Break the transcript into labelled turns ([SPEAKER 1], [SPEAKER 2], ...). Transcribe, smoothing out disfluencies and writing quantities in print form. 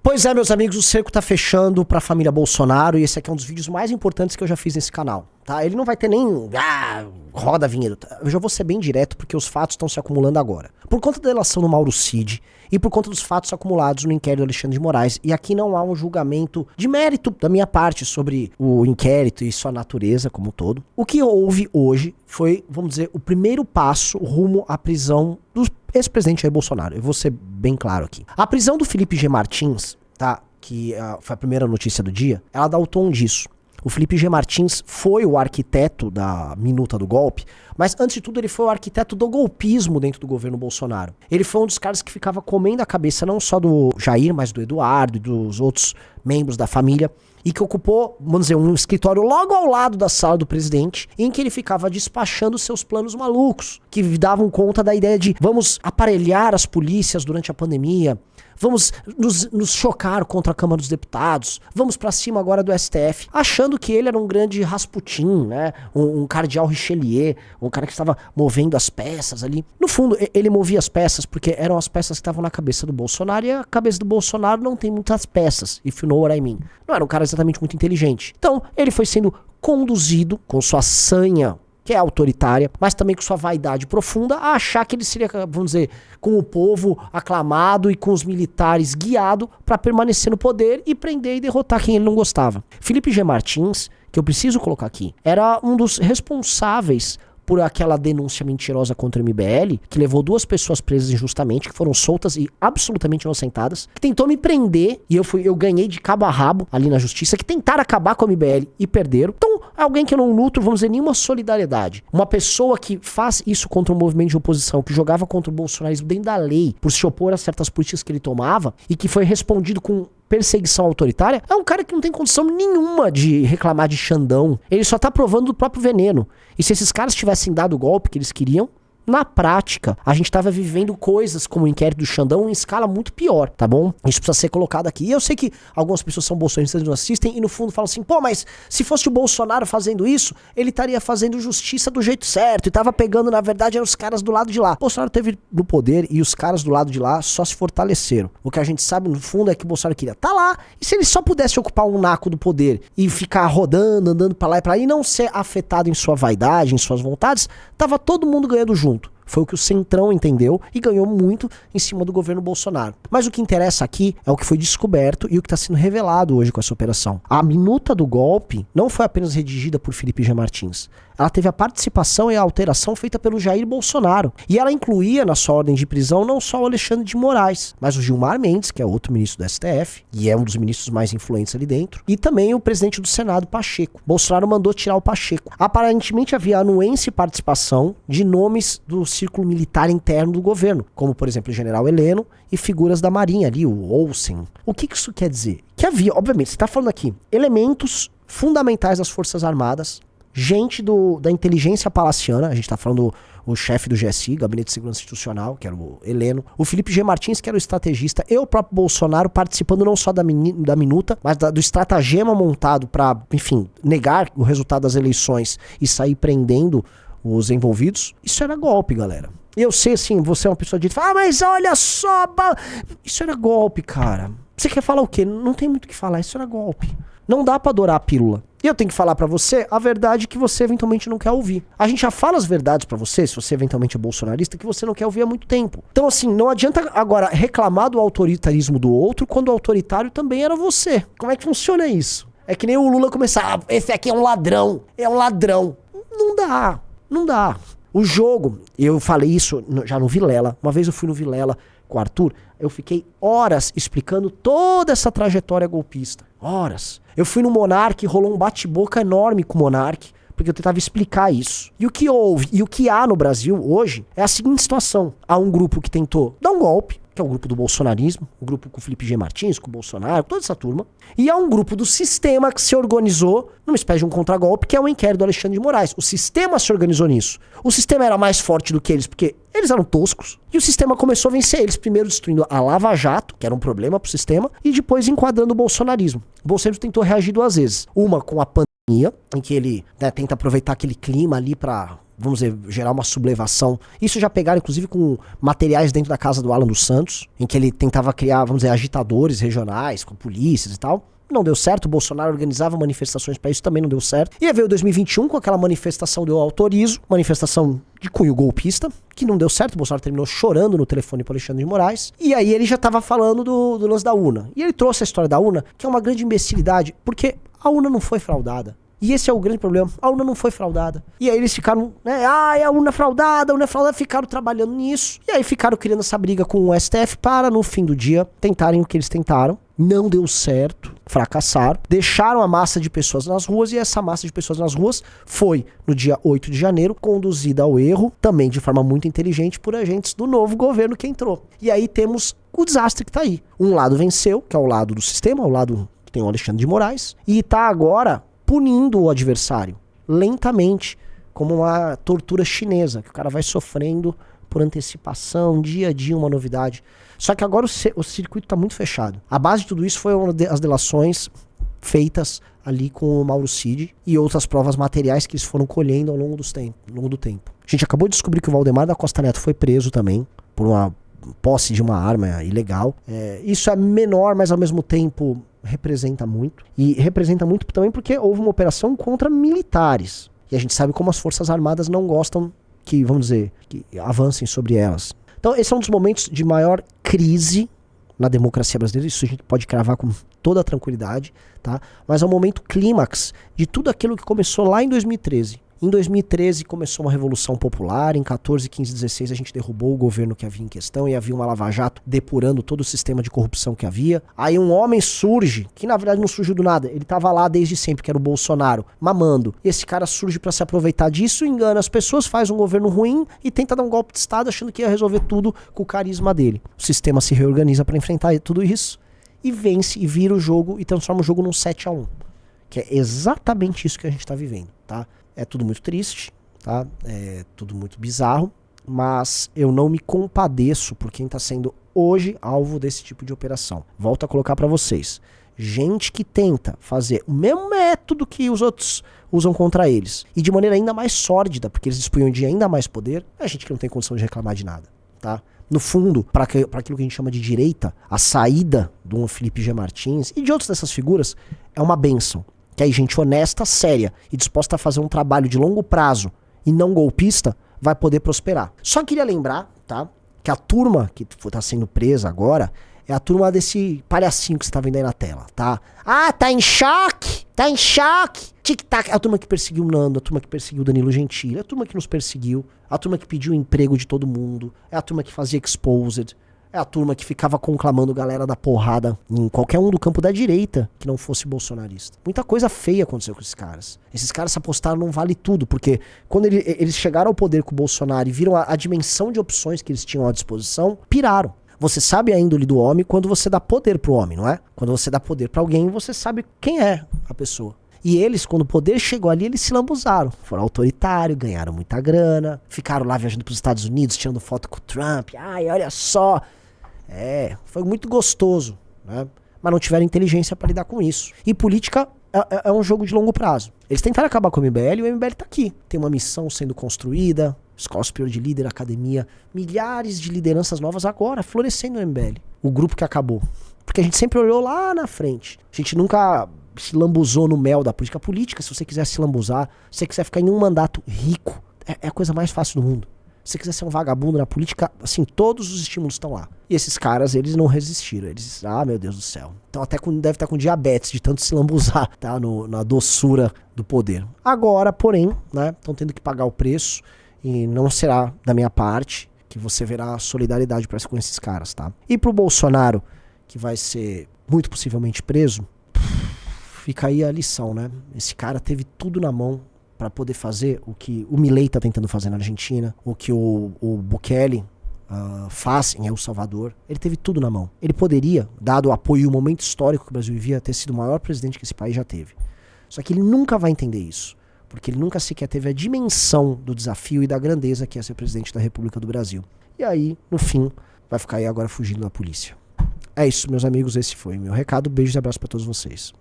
[SPEAKER 1] Pois é, meus amigos, o cerco tá fechando pra família Bolsonaro e esse aqui é um dos vídeos mais importantes que eu já fiz nesse canal, tá? Ele não vai ter nem roda a vinheta. Eu já vou ser bem direto porque os fatos estão se acumulando agora. Por conta da delação do Mauro Cid e por conta dos fatos acumulados no inquérito do Alexandre de Moraes, e aqui não há um julgamento de mérito da minha parte sobre o inquérito e sua natureza como um todo. O que houve hoje foi, vamos dizer, o primeiro passo rumo à prisão do ex-presidente Jair Bolsonaro. Eu vou ser bem claro aqui. A prisão do Felipe G. Martins, tá? Que foi a primeira notícia do dia, ela dá o tom disso. O Felipe G. Martins foi o arquiteto da minuta do golpe, mas antes de tudo ele foi o arquiteto do golpismo dentro do governo Bolsonaro. Ele foi um dos caras que ficava comendo a cabeça não só do Jair, mas do Eduardo e dos outros membros da família, e que ocupou, vamos dizer, um escritório logo ao lado da sala do presidente, em que ele ficava despachando seus planos malucos, que davam conta da ideia de vamos aparelhar as polícias durante a pandemia, vamos nos chocar contra a Câmara dos Deputados, vamos pra cima agora do STF, achando que ele era um grande Rasputin, né? Um cardeal Richelieu, um cara que estava movendo as peças ali. No fundo, ele movia as peças porque eram as peças que estavam na cabeça do Bolsonaro, e a cabeça do Bolsonaro não tem muitas peças, if you know what I mean. Não era um cara exatamente muito inteligente. Então, ele foi sendo conduzido com sua sanha, que é autoritária, mas também com sua vaidade profunda, a achar que ele seria, vamos dizer, com o povo aclamado e com os militares guiado para permanecer no poder e prender e derrotar quem ele não gostava. Felipe G. Martins, que eu preciso colocar aqui, era um dos responsáveis por aquela denúncia mentirosa contra o MBL, que levou 2 pessoas presas injustamente, que foram soltas e absolutamente inocentadas, que tentou me prender, e eu ganhei de cabo a rabo ali na justiça, que tentaram acabar com o MBL e perderam. Então, alguém que eu não nutro, vamos dizer, nenhuma solidariedade. Uma pessoa que faz isso contra um movimento de oposição, que jogava contra o bolsonarismo dentro da lei, por se opor a certas políticas que ele tomava, e que foi respondido com perseguição autoritária, é um cara que não tem condição nenhuma de reclamar de Xandão. Ele só tá provando do próprio veneno. E se esses caras tivessem dado o golpe que eles queriam, na prática, a gente tava vivendo coisas como o inquérito do Xandão em escala muito pior, tá bom? Isso precisa ser colocado aqui. E eu sei que algumas pessoas são bolsonaristas e não assistem e no fundo falam assim, pô, mas se fosse o Bolsonaro fazendo isso, ele estaria fazendo justiça do jeito certo e tava pegando, na verdade, eram os caras do lado de lá. O Bolsonaro teve no poder e os caras do lado de lá só se fortaleceram. O que a gente sabe, no fundo, é que o Bolsonaro queria tá lá, e se ele só pudesse ocupar um naco do poder e ficar rodando, andando pra lá e pra lá, e não ser afetado em sua vaidade, em suas vontades, tava todo mundo ganhando junto. Foi o que o Centrão entendeu e ganhou muito em cima do governo Bolsonaro. Mas o que interessa aqui é o que foi descoberto e o que está sendo revelado hoje com essa operação. A minuta do golpe não foi apenas redigida por Felipe G. Martins. Ela teve a participação e a alteração feita pelo Jair Bolsonaro. E ela incluía na sua ordem de prisão não só o Alexandre de Moraes, mas o Gilmar Mendes, que é outro ministro do STF, e é um dos ministros mais influentes ali dentro, e também o presidente do Senado, Pacheco. Bolsonaro mandou tirar o Pacheco. Aparentemente havia anuência e participação de nomes do círculo militar interno do governo, como por exemplo o general Heleno e figuras da Marinha ali, o Olsen. O que isso quer dizer? Que havia, obviamente, você está falando aqui, elementos fundamentais das Forças Armadas, gente da inteligência palaciana, a gente tá falando o chefe do GSI, Gabinete de Segurança Institucional, que era o Heleno, o Felipe G. Martins, que era o estrategista, e o próprio Bolsonaro participando não só da minuta, mas do estratagema montado para, enfim, negar o resultado das eleições e sair prendendo os envolvidos. Isso era golpe, galera. E eu sei, assim, você é uma pessoa de mas olha só, isso era golpe, cara. Você quer falar o quê? Não tem muito o que falar, isso era golpe. Não dá pra adorar a pílula. E eu tenho que falar pra você a verdade que você eventualmente não quer ouvir. A gente já fala as verdades pra você, se você eventualmente é bolsonarista, que você não quer ouvir há muito tempo. Então assim, não adianta agora reclamar do autoritarismo do outro quando o autoritário também era você. Como é que funciona isso? É que nem o Lula começar, esse aqui é um ladrão, é um ladrão. Não dá, não dá. O jogo, eu falei isso já no Vilela, uma vez eu fui no Vilela com o Arthur, eu fiquei horas explicando toda essa trajetória golpista. Horas. Eu fui no Monark, rolou um bate-boca enorme com o Monark, porque eu tentava explicar isso. E o que houve, e o que há no Brasil hoje, é a seguinte situação. Há um grupo que tentou dar um golpe, que é o grupo do bolsonarismo, o grupo com o Felipe G. Martins, com o Bolsonaro, toda essa turma. E há um grupo do sistema que se organizou numa espécie de um contragolpe, que é o inquérito do Alexandre de Moraes. O sistema se organizou nisso. O sistema era mais forte do que eles, porque eles eram toscos. E o sistema começou a vencer eles, primeiro destruindo a Lava Jato, que era um problema pro sistema, e depois enquadrando o bolsonarismo. O Bolsonaro tentou reagir 2 vezes. Uma com a pandemia, em que ele tenta aproveitar aquele clima ali pra vamos dizer, gerar uma sublevação. Isso já pegaram, inclusive, com materiais dentro da casa do Alan dos Santos, em que ele tentava criar, vamos dizer, agitadores regionais, com polícias e tal. Não deu certo, o Bolsonaro organizava manifestações para isso, também não deu certo. E aí veio 2021 com aquela manifestação do Eu Autorizo, manifestação de cunho golpista, que não deu certo, o Bolsonaro terminou chorando no telefone para Alexandre de Moraes. E aí ele já tava falando do lance da urna. E ele trouxe a história da urna, que é uma grande imbecilidade, porque a urna não foi fraudada. E esse é o grande problema, a urna não foi fraudada. E aí eles ficaram, né, a urna fraudada, ficaram trabalhando nisso. E aí ficaram criando essa briga com o STF para, no fim do dia, tentarem o que eles tentaram. Não deu certo, fracassaram, deixaram a massa de pessoas nas ruas e essa massa de pessoas nas ruas foi, no dia 8 de janeiro, conduzida ao erro, também de forma muito inteligente, por agentes do novo governo que entrou. E aí temos o desastre que tá aí. Um lado venceu, que é o lado do sistema, o lado que tem o Alexandre de Moraes, e tá agora punindo o adversário, lentamente, como uma tortura chinesa, que o cara vai sofrendo por antecipação, dia a dia uma novidade. Só que agora o circuito está muito fechado. A base de tudo isso foi as delações feitas ali com o Mauro Cid e outras provas materiais que eles foram colhendo ao longo do tempo. A gente acabou de descobrir que o Valdemar da Costa Neto foi preso também por uma posse de uma arma ilegal. Isso é menor, mas ao mesmo tempo representa muito. E representa muito também porque houve uma operação contra militares. E a gente sabe como as Forças Armadas não gostam que, vamos dizer, que avancem sobre elas. Então esse é um dos momentos de maior crise na democracia brasileira, isso a gente pode cravar com toda a tranquilidade, tá? Mas é um momento clímax de tudo aquilo que começou lá em 2013. Em 2013 começou uma revolução popular, em 14, 15, 16 a gente derrubou o governo que havia em questão e havia uma lava-jato depurando todo o sistema de corrupção que havia. Aí um homem surge, que na verdade não surgiu do nada, ele tava lá desde sempre, que era o Bolsonaro, mamando. E esse cara surge pra se aproveitar disso, engana as pessoas, faz um governo ruim e tenta dar um golpe de Estado achando que ia resolver tudo com o carisma dele. O sistema se reorganiza pra enfrentar tudo isso e vence e vira o jogo e transforma o jogo num 7-1. Que é exatamente isso que a gente tá vivendo, tá? É tudo muito triste, tá? É tudo muito bizarro, mas eu não me compadeço por quem está sendo hoje alvo desse tipo de operação. Volto a colocar para vocês. Gente que tenta fazer o mesmo método que os outros usam contra eles, e de maneira ainda mais sórdida, porque eles dispunham de ainda mais poder, é gente que não tem condição de reclamar de nada, tá? No fundo, para aquilo que a gente chama de direita, a saída do Felipe G. Martins e de outras dessas figuras é uma bênção. Que aí gente honesta, séria e disposta a fazer um trabalho de longo prazo e não golpista vai poder prosperar. Só queria lembrar, tá, que a turma que tá sendo presa agora é a turma desse palhacinho que você tá vendo aí na tela, tá? Ah, tá em choque! Tá em choque! Tic-tac! É a turma que perseguiu o Nando, a turma que perseguiu o Danilo Gentili, é a turma que nos perseguiu, a turma que pediu emprego de todo mundo, é a turma que fazia exposed, é a turma que ficava conclamando galera da porrada em qualquer um do campo da direita que não fosse bolsonarista. Muita coisa feia aconteceu com esses caras. Esses caras se apostaram num vale tudo, porque quando eles chegaram ao poder com o Bolsonaro e viram a dimensão de opções que eles tinham à disposição, piraram. Você sabe a índole do homem quando você dá poder pro homem, não é? Quando você dá poder pra alguém, você sabe quem é a pessoa. E eles, quando o poder chegou ali, eles se lambuzaram. Foram autoritários, ganharam muita grana, ficaram lá viajando pros Estados Unidos, tirando foto com o Trump. Ai, olha só. Foi muito gostoso, né? Mas não tiveram inteligência pra lidar com isso. E política é um jogo de longo prazo. Eles tentaram acabar com o MBL e o MBL tá aqui. Tem uma missão sendo construída, Escola Superior de Líder, academia, milhares de lideranças novas agora, florescendo no MBL. O grupo que acabou. Porque a gente sempre olhou lá na frente. A gente nunca se lambuzou no mel da política. A política, se você quiser se lambuzar, se você quiser ficar em um mandato rico, é a coisa mais fácil do mundo. Se você quiser ser um vagabundo na política, assim, todos os estímulos estão lá. E esses caras, eles não resistiram. Eles, meu Deus do céu. Então até deve estar com diabetes de tanto se lambuzar, tá? Na doçura do poder. Agora, porém, né, estão tendo que pagar o preço. E não será da minha parte que você verá solidariedade com esses caras, tá? E pro Bolsonaro, que vai ser muito possivelmente preso, fica aí a lição, né? Esse cara teve tudo na mão para poder fazer o que o Milei tá tentando fazer na Argentina, o que o Bukele faz em El Salvador. Ele teve tudo na mão. Ele poderia, dado o apoio e o momento histórico que o Brasil vivia, ter sido o maior presidente que esse país já teve. Só que ele nunca vai entender isso. Porque ele nunca sequer teve a dimensão do desafio e da grandeza que é ser presidente da República do Brasil. E aí, no fim, vai ficar aí agora fugindo da polícia. É isso, meus amigos, esse foi meu recado. Beijos e abraços para todos vocês.